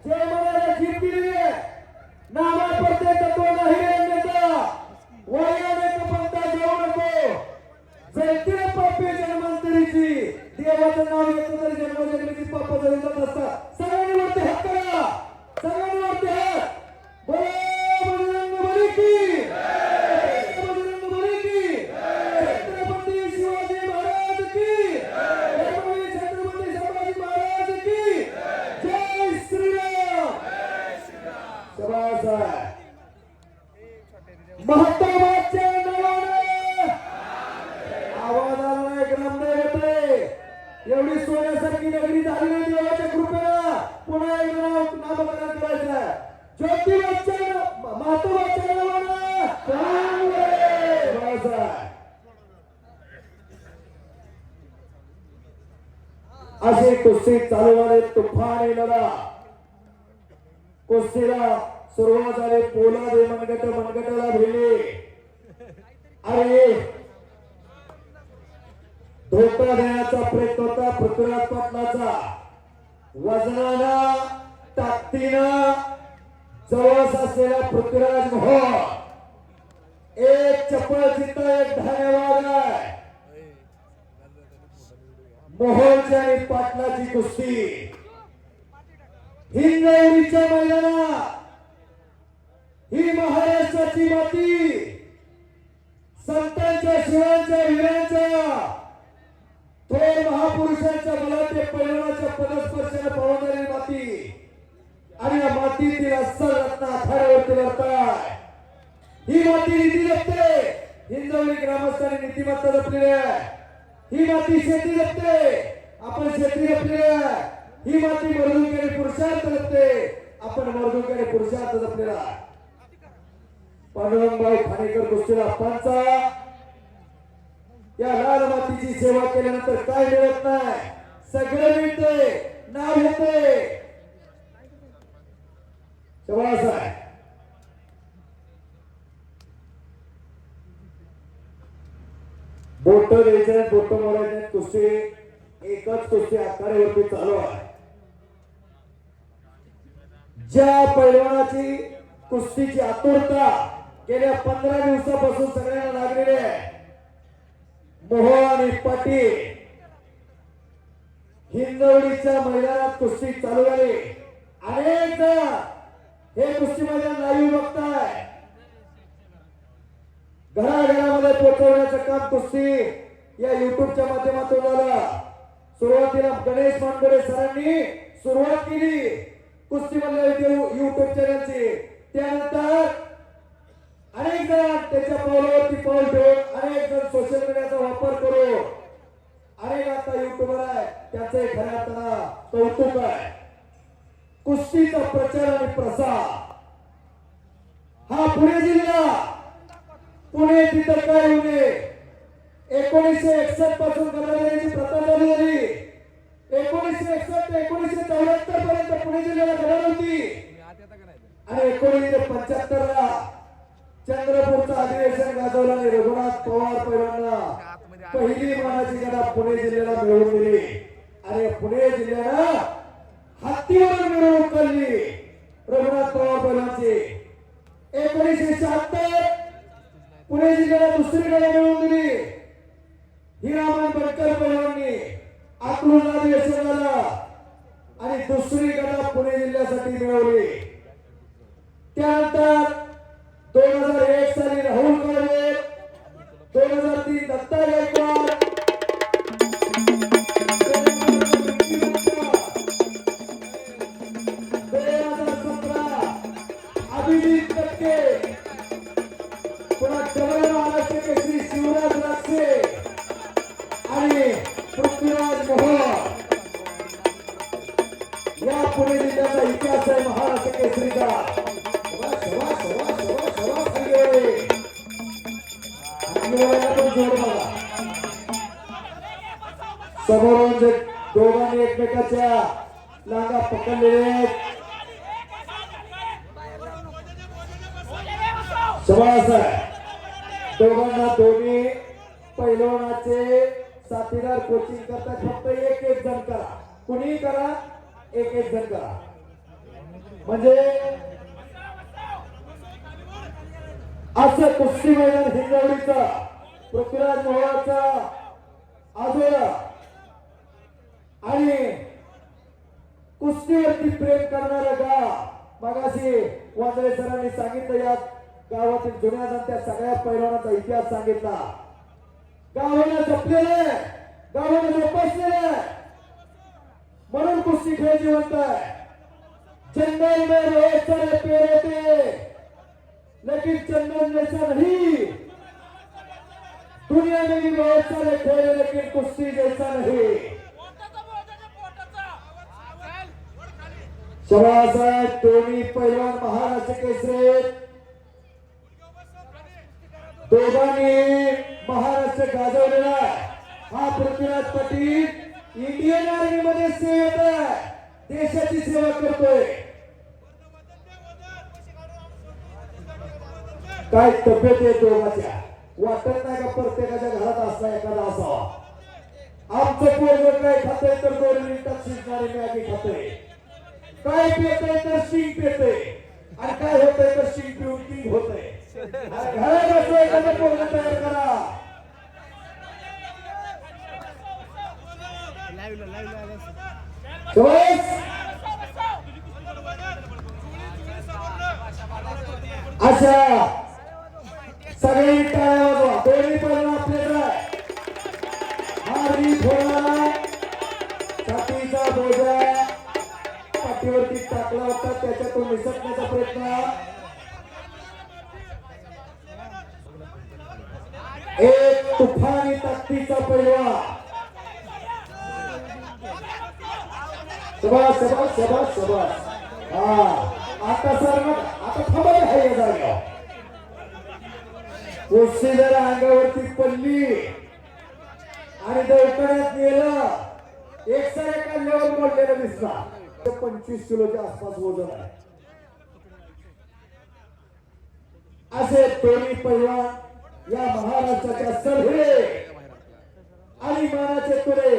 जे मला जीत दिली आहे नामा पडते तत्व नाही अन्यथा वयाने पंथा घेऊ नको जैते पापे जन्मांतरीची देवाचं नाव येतं तर जन्मजन्मीची पाप जळून जात असतात सगळ्यांनी वरती हात करा सगळ्यांनी वरती हात बोलो बजरंग बली की बजरंग बली की छत्रपती शिवाजी महाराज की छत्रपती संभाजी महाराज की जय श्रीराम शाबाश महत्वाच्या नावाने आवाजाला एक नामदेव होते एवढी सोन्यासारखी नगरी झाली नाही देवाच्या कृपेला पुन्हा एकदा नामकरण करायचं ज्योतिबाच्या महत्वाच्या नावाने असे कुस्ती चालू झाले तुफान लढा कुस्तीला सुरुवात झाली पोलादे मनगटाला भिडले अरे धोका देण्याचा प्रयत्न होता पृथ्वीराज पाटलाचा वजनाला ताकदीनं जवळ असलेला पृथ्वीराज मोहोळ एक चप्पल चित्ता एक धन्यवाद आहे मोहोळची आणि पाटलाची कुस्ती हिंगवडीच्या मैदानात ही महाराष्ट्राची माती संतांच्या शिवांच्या वीरांच्या थोर महापुरुषांच्या बलाते पैलवानाच्या पदस्पर्शाने पावणारी माती आणि या मातीतील अस्सल रत्न आखाड्यावरती लढताय ही माती नीती जपते हिंजवडी ग्रामस्थांनी नीतिमत्ता जपलेली आहे ही माती शेती जपते आपण शेती जपलेली आहे ही माती मर्दुमकारी पुरुषार्थ जपते आपण मर्दुमकारी पुरुषार्थ जपलेला आहे पांडुरंगभाऊ खानेकर कुस्तीला पंचा या लाल मातीची सेवा केल्यानंतर काय मिळत नाही सगळं मिळते नाव येते शाबास आहे बोट द्यायचे बोट मोडायचे कुस्ती एकच कुस्ती आखाड्यावरती चालू आहे ज्या पैलवानाची कुस्तीची आतुरता गेल्या 15 दिवसापासून सगळ्यांना लागलेली आहे मोहोळ आणि पाटील हिंजवडीच्या मैदानात कुस्ती चालू झाली अनेक जण हे कुस्ती मैदान लाईव्ह बघताय घराघरामध्ये पोहोचवण्याचं काम कुस्ती या युट्यूबच्या माध्यमातून झालं सुरुवातीला गणेश मानगडे सरांनी सुरुवात केली कुस्ती मधल्या युट्यूब चॅनलची त्यानंतर अनेक जण त्याच्या पावलावरती पाऊल ठेवून अनेक जण सोशल मीडियाचा वापर करून अनेक आता युट्यूबर आहे त्याचे खऱ्या अर्थानं कौतुक आहे कुस्तीचा प्रचार आणि प्रसार हा पुणे जिल्हा पुणे तिथं काय होणे 1961 पासून गडावण्याची प्रथा चालू झाली 1961 ते 1974 पर्यंत पुणे जिल्ह्याला गडार होती आणि 1975 ला चंद्रपूरचं अधिवेशन गाजवलं आणि रघुनाथ पवार पैलवानांना पहिली मानाची गदा पुणे जिल्ह्याला मिळवून दिली आणि पुणे जिल्ह्याला हत्तीवर मिळवून काढली रघुनाथ पवार पैलवानांची 1976 पुणे जिल्ह्याला दुसरी गदा मिळवून दिली हिरामन बनकर पैलवानांनी अकलूज अधिवेशन झालं आणि दुसरी गदा पुणे जिल्ह्यासाठी मिळवली त्यानंतर 2001 साली राहुल कर्वे 2003 दत्ता गायकवाड 2017 अभिजित कटके पुन्हा डबल महाराष्ट्र केसरी शिवराज राक्षे आणि पृथ्वीराज मोहोळ या पुणे जिल्ह्याचा इतिहास आहे महाराष्ट्र केसरीचा समोरून जे दोघांनी एकमेकाच्या लांगा पकडलेले आहेत शाबास आहे दोघांना दोन्ही पैलवानाचे साथीदार कोचिंग करतात फक्त एक जण करा कुणीही करा एक जण करा म्हणजे असं कुस्ती मैदान हिंजवडीचा पृथ्वीराज मोहोळचा आजोळा आणि कुस्तीवरती प्रेम करणारं गाव मगाशी वांद्रे सरांनी सांगितलं. या गावातील जुन्या जाणत्या सगळ्या पैलवानाचा इतिहास सांगितला. गावाला जपलेलं गावाला जोपासलेलं म्हणून कुस्ती खेळ जिवंत आहे. जंगल में बहुत सारे पेड़ होते लेकिन चंदन जैसा नहीं. दुनिया में भी बहुत सारे खेल है लेकिन कुश्ती जैसा नहीं. शाबाश दोन्ही पैलवान महाराष्ट्र केसरी दोघांनी महाराष्ट्र गाजवलेला. हा पृथ्वीराज पाटील इंडियन आर्मी मध्ये सेवेत आहे. देशाची सेवा करतोय. काय तब्येत आहे दोघांच्या वाटत नाही का प्रत्येकाच्या घरात असला एखादा असावा. आमचं पोरग काय खातंय तर 2 मिनिटात शिजणारी मॅगी खातंय. काय पितंय तर शिंग पितंय आणि काय होतंय तर शिंग पिऊन किंग होतंय. घरात असं एखादं पोरग तयार करा. अशा सगळी टाळ्या वाजवा. दोन्ही पण आपल्याला हारी थोडा छातीचा बोजा पाठीवरती टाकला होता त्याच्यातून निसटण्याचा प्रयत्न. एक तुफानी ताकदीचा पैलवान. शबाश शबाश शबाश शबाश. हा आता सर मग आता थांबायला आहे जागा. कुस्ती जर अंगावरती पडली आणि दवाखान्यात गेलं एक सर एका लेवल मोडलेला दिसला. 25 किलोच्या आसपास वजन आहे. असे दोन्ही पैलवान या महाराष्ट्राच्या सर्वे आणि मानाचे तुरे.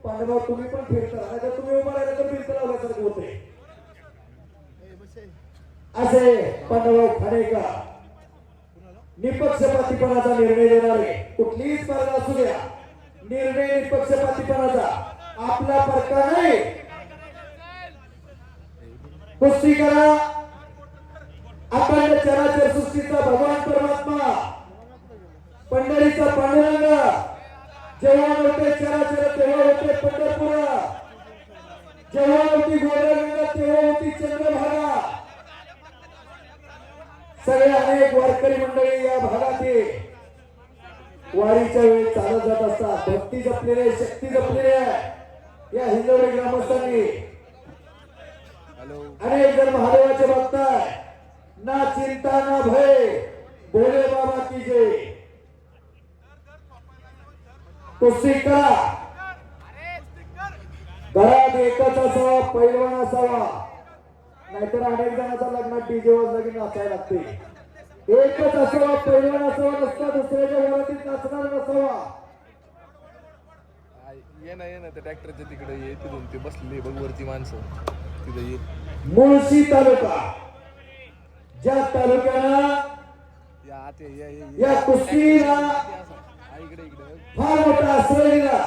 पांडवा तुम्ही पण फिरता नाही तर तुम्ही उभा राहिला तर भिंत लावल्यासारखं होते. असे पांडव खाडेकर निपक्षपातीपणाचा निर्णय देणारे. कुठलीही स्पर्धा असू द्या निर्णय निपक्षपातीपणाचा आपला फरका नाही. कुस्ती करा. अखंड चराचर सृष्टीचा भगवान परमात्मा पंढरीचा पांडुरंग जेव्हा होते चराचर तेव्हा होते पंढरपूर. जेव्हा होती गोदागंगा तेव्हा होती चंद्रभागा. सगळे अनेक वारकरी मंडळी या भागातील वारीच्या वेळी चालत जात असतात. भक्ती जपलेले शक्ती जपलेली आहे या हिंदवी ग्रामस्थांनी. अनेक जण महादेवाचे भक्त आहे. ना चिंता ना भय भोले बाबा की जय. कुस्ती करा. घरात एकच असावा पैलवान असावा नाहीतर अनेक जणांचा लग्नात डीजे वाजला की नाचायला लागते. एकच असावा पैलवान असावा नसता दुसऱ्याच्या घरात नाचणार नसावा. ये ना त्या ट्रॅक्टरच्या तिकडे ये तिथून ते बसले बघ वरती माणसं तिथे ये. मुळशी तालुका ज्या तालुक्याला या कुस्तीला फार मोठा आश्रय दिला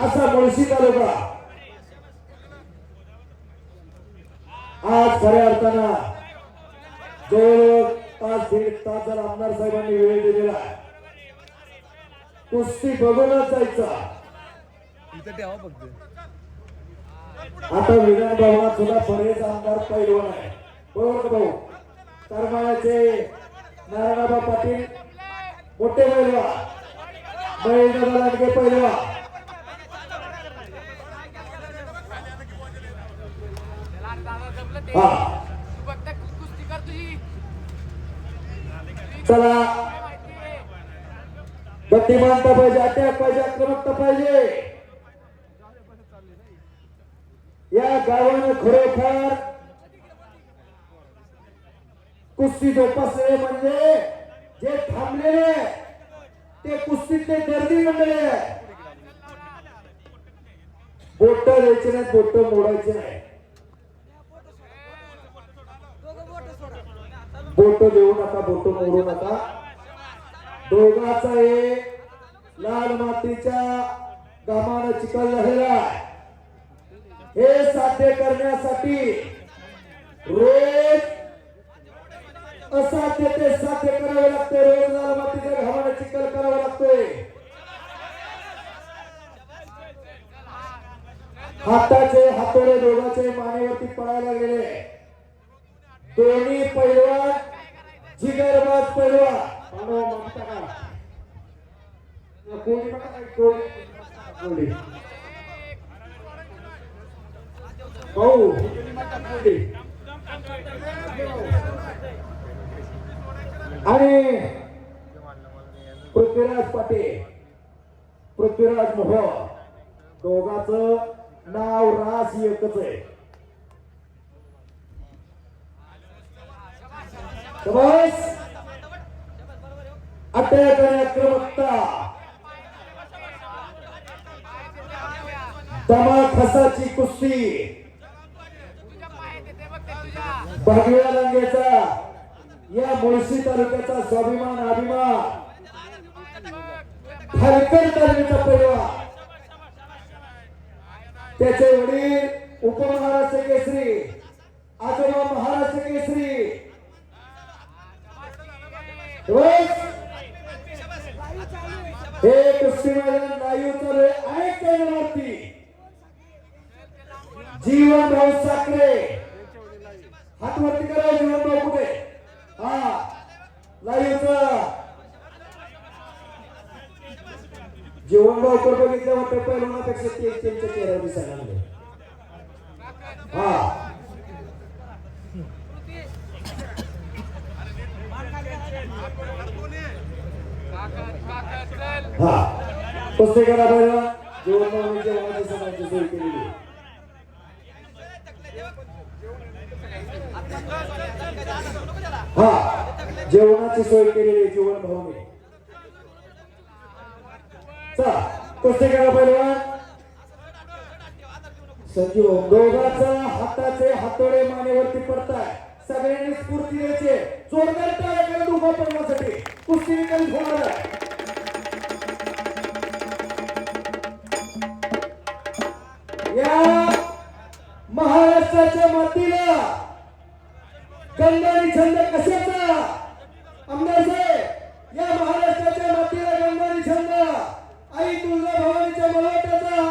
असा मुळशी तालुका आज खऱ्या अर्थानं जवळ 5-1.5 तास जर आमदार साहेबांनी वेळ दिलेला आहे. कुस्ती बघूनच जायचा. आता विधान भवनात सुद्धा बरेच आमदार पैलवान आहे. बरोबर भाऊ. करमाळ्याचे नारायणबा पाटील मोठे पैलवान. महेशदादा लांडगे पैलवान. चला गतिमानता पाहिजे अटॅक पाहिजे आक्रमकता पाहिजे. या गावानं खरोखर कुस्ती जोपासले म्हणजे जे थांबलेले ते कुस्तीतले दर्दी मंडळी आहे. बोट द्यायचे नाही बोट मोडायचे नाही. बोट देऊ नका, बोट मोडू नका. दोघाचा एक लाल मातीच्या घामानं चिखल झालेला आहे. हे साध्य करण्यासाठी रोज असाध्य ते साध्य करावे लागते. रोज लाल मातीच्या घामानं चिखल करावा लागतोय. हाताचे हातोडे दोघांचे मानेवरती पडायला गेले. दोन्ही पैलवान जिगरबाज पैलवान. आणि पृथ्वीराज पाटील, पृथ्वीराज मोहोळ, दोघांचं नाव रास एकच आहे. बस अटक आणि आक्रमकता, दमा खसाची कुस्ती. भगव्या रंगाचा या मुळशी तालुक्याचा स्वाभिमान, अभिमान, हलकर तालमीचा पैलवान. त्याचे वडील उपमहाराष्ट्र केसरी, आजोबा महाराष्ट्र केसरी. हे कुस्ती मैदान लाईव्ह चालू आहे अनेक चॅनलवरती. जीवन भाऊ साखरे, हातवरती करा. जीवन भाऊ कुठे? हा लाईव्हचा जीवन भाऊ कर बघितलं होतं पहिल्यापेक्षा ते त्यांच्या चेहऱ्यावर दिसायला लागले. हा हा कुस्ती करा बरं. जीवन भाऊ जेवणाची सगळ्यांची सोय केलेली. हा जेवणाची सोय केलेली जीवन भाऊने. चला कुस्ती करा पहिलवान. संजीव दोघांचा हाताचे हातोडे मानेवरती पडताय. सगळ्यांनी स्फूर्ती द्यायची. जोरदार टाळ्या करत उभा पडण्यासाठी कुस्ती निकाली होणार आहे. या महाराष्ट्राच्या मातीला गंगानी छंद कशाचा? आमदार साहेब, या महाराष्ट्राच्या मातीला गंगानी छंद आई तुळजाभवानीच्या मलाटाचा,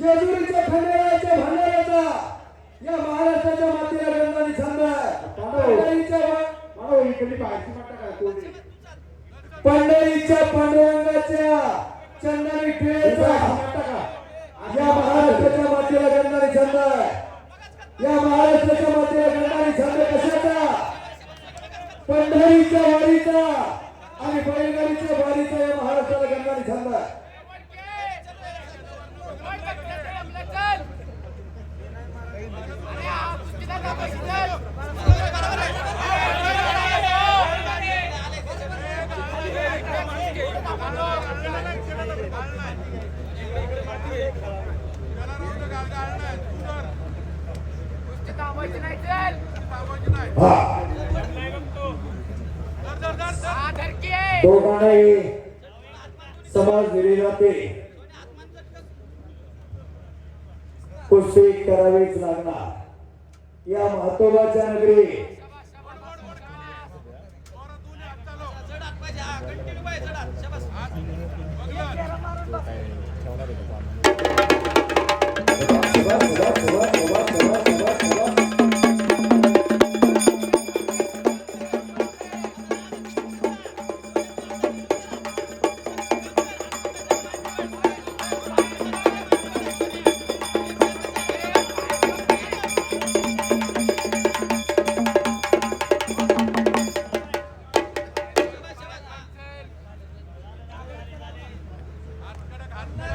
जेजुरीच्या खंडेरायाच्या भंडाऱ्याचा. या महाराष्ट्राच्या मातीला गंगानी छंद पंढरीच्या पांडुरंगाच्या चंदनी टिळेचा. या महाराष्ट्राच्या मातीला गंगानी छंद आहे. या महाराष्ट्राच्या मातीला गंगानी छंद कशाचा? पंढरीच्या वारीचा आणि बैलगाडीच्या वारीचा. या महाराष्ट्राला गंगानी छंद आहे. दोघांनाही समाज दिली जाते. कुस्ती करावीच लागणार. या महत्वाच्या नगरी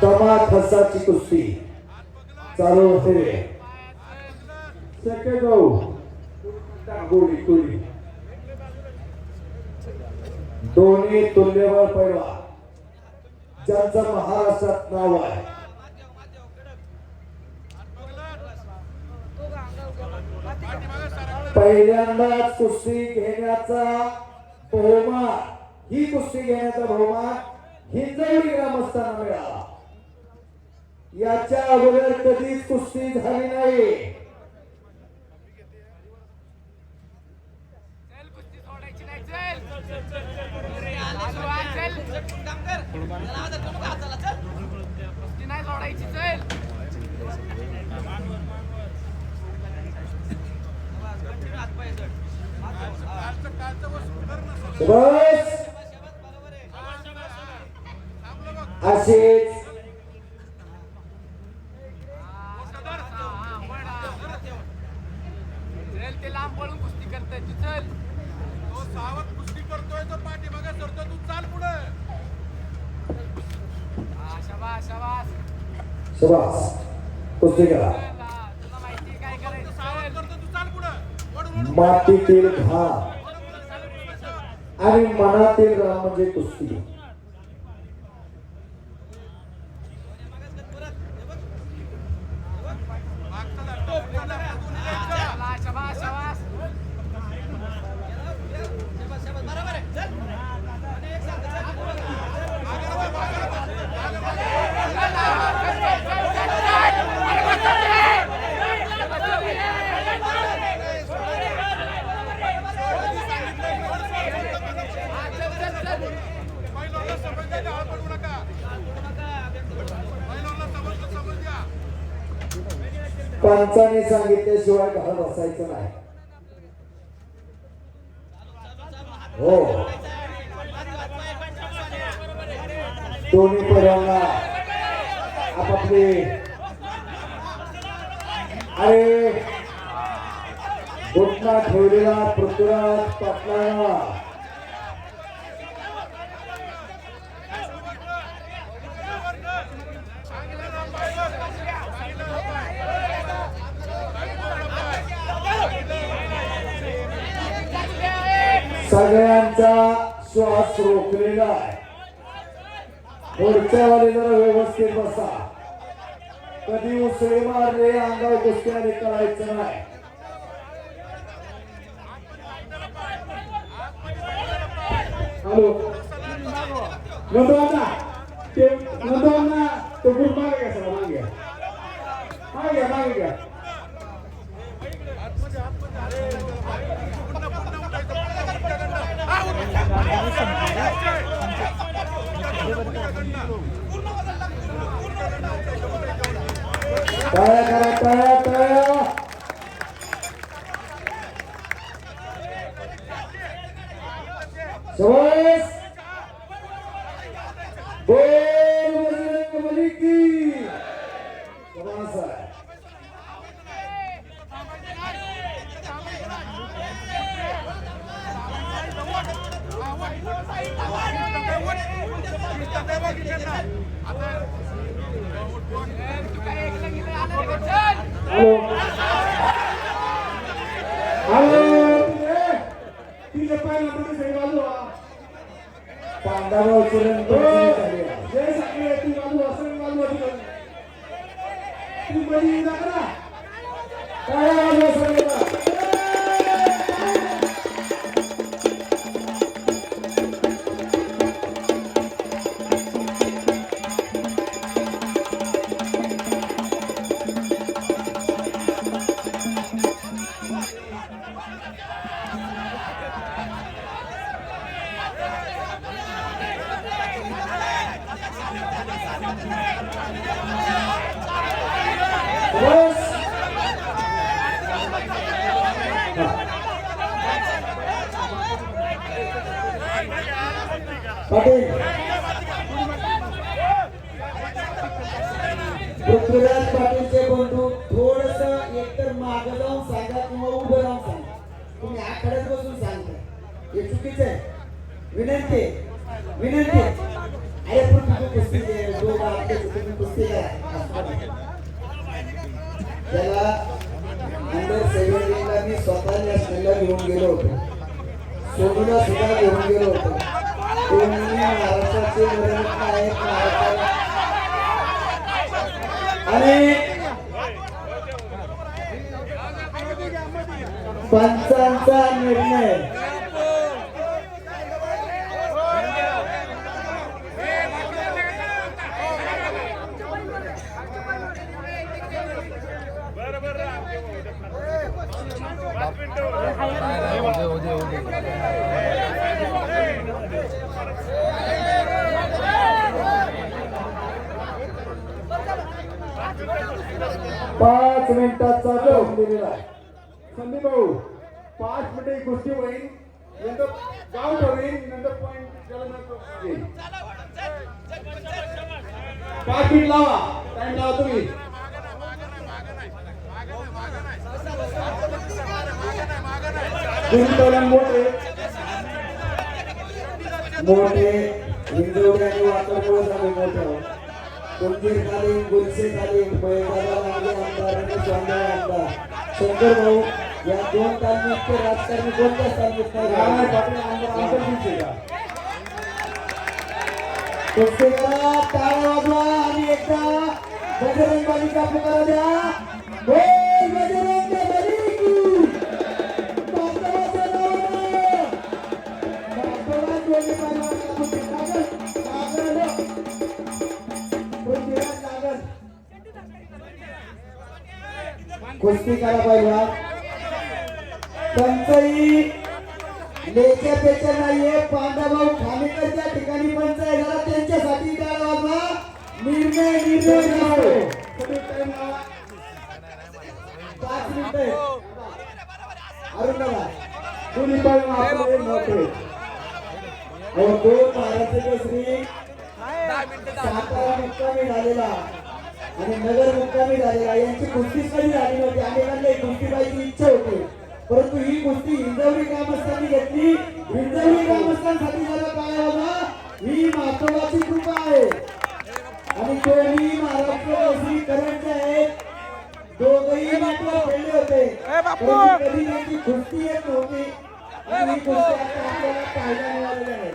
दमा खसाची कुस्ती चालू होते. शक्य जाऊ गोळी गोळी दोन्ही तुल्यबळ पैलवान ज्यांचं महाराष्ट्रात नाव आहे. पहिल्यांदाच कुस्ती घेण्याचा बहुमान, ही कुस्ती घेण्याचा बहुमान हिंजवडी ग्रामस्थांना मिळाला. याच्या अगोदर कधीच कुस्ती झाली नाही. बस असेच ते लांब पळून कुस्ती करतोय तू चल. तो सावध कुस्ती करतोय तो पाठीमागे सरतो तू चाल पुढे. शाबास शाबास सुभाष कुस्ती करा. तुला माहिती काय करायचं. सावध करतो तू चाल पुढे. मातीतील घाम आणि मनातील राम म्हणजे कुस्ती. शाबास शाबास पहिल्यांदा समज द्या, डाळ पडू नका. पहिल्यांदा समज द्या. पंचाने सांगितल्याशिवाय घालत बसायचं नाही. हो दोन्ही पर्यांना आपापली अरे घोषणा ठेवलेला पृथ्वीराज पाटलांना सगळ्यांचा श्वास रोखलेला आहे. पुढच्या वाले जरा व्यवस्थित बसा. कधी उसळी मारले अंगावर कुस्त्याने करायचं नाही. हॅलो नंदवाना ते नंदवाना तो ग्रुप मागे घ्या सर मागे घ्या मागे घ्या मागे घ्या. टाळ्या करा टाळ्या टाळ्या. शाबास. बोल बजरंग बली की. शाबास आहे. हॅलो हॅलो तिथे पाहिला कुठे सही बाजू पांडव चिरण जय सगळे ती बाजू असं बाजू ती बरी करा काय बाजू असं पाटील पृथ्वीराज पाटीलचे बंधू थोडस एकतर मागे जाऊन सांगा किंवा उभं राहून सांगा. तुम्ही आखाड्यात बसून सांगता हे चुकीचं आहे. विनंती विनंती. अरे पण तुम्ही कुस्ती तुम्ही कुस्ती करा. त्याला अंडर 17 मी स्वतः नॅशनलला घेऊन गेलो होतो. सोडूला सुद्धा घेऊन गेलो होतो. दोन्ही महाराष्ट्राचे मिरवणूक आहेत. आणि पंचांचा निर्णय. पाच मिनिटाचा टाइम दिलेला आहे. संदीप भाऊ 5 मिनिटे गोष्टी होईल नंतर गाव होईल नंतर पॉईंट येईल. 5 मिनिट लावा टाइम लावा तुम्ही. मोठे मोठे हिंदवडे आणि वाकरमुळे झाले मोठं. कोणतीर खाली गुलसे खाली मैदानाला आले आमदार आणि स्वामी आमदार शंकर भाऊ या दोन तालमीत राजकारणी कोणत्याच तालमीत नाही. पाटील आमदार आंतरजीचे का कुस्तीगीरा टाळ्या वाजवा आणि एकदा बजरंग बालीचा पुकारा द्या. बोल बजरंग बली की बांधवाचं नाव. बांधवा दोन्ही बाजूला कागद कागद पृथ्वीराज कागद. कुस्ती करा पाहिजे. पंचई लेच्या पेच्या नाहीये. पांडवभाऊ खानेकरच्या ठिकाणी पंचायत झाला त्यांच्यासाठी टाळ्या वाजवा. निर्णय निर्णय टाइम लावा. 5 मिनिटे अरुण दादा दोन्ही पण आपले मोठे और दोन महाराष्ट्र केसरी सातारा मुक्कामी झालेला आणि नगर मुक्कामी झालेला यांची कुस्ती कधी झाली नव्हती. अनेकांना कुस्ती पाहिजे इच्छा होती परंतु ही कुस्ती हिंजवडी ग्रामस्थांनी घेतली. हिंजवडी ग्रामस्थांसाठी झाला काय बाबा ही महत्वाची कृपा आहे. आणि दोन्ही महाराष्ट्र केसरी करंटचे आहेत. दोघही मात्र खेळले होते परंतु कधी त्यांची कुस्ती येत नव्हती आणि ही कुस्ती आता आपल्याला पाहायला मिळालेली आहे.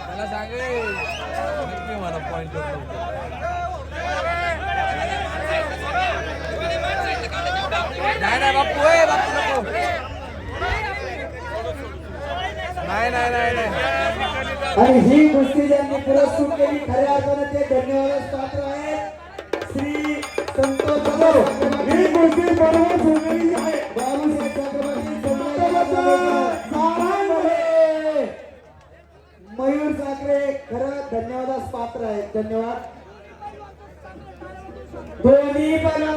मला सांगे मला पॉइंट नाही नाही बापू बापू नको नाही नाही नाही नाही. आणि ही कुस्ती ज्यांनी पुरस्कृत केली खऱ्या अर्थाने ते धन्यवादास पात्र आहेत. श्री संतोष जाधव. ही गोष्टी बरोबर सोडलेली आहे. बाळासाहेब छत्रपती संभाजी मयूर साखरे खरं धन्यवादास पात्र आहेत. धन्यवाद. दोन्ही पण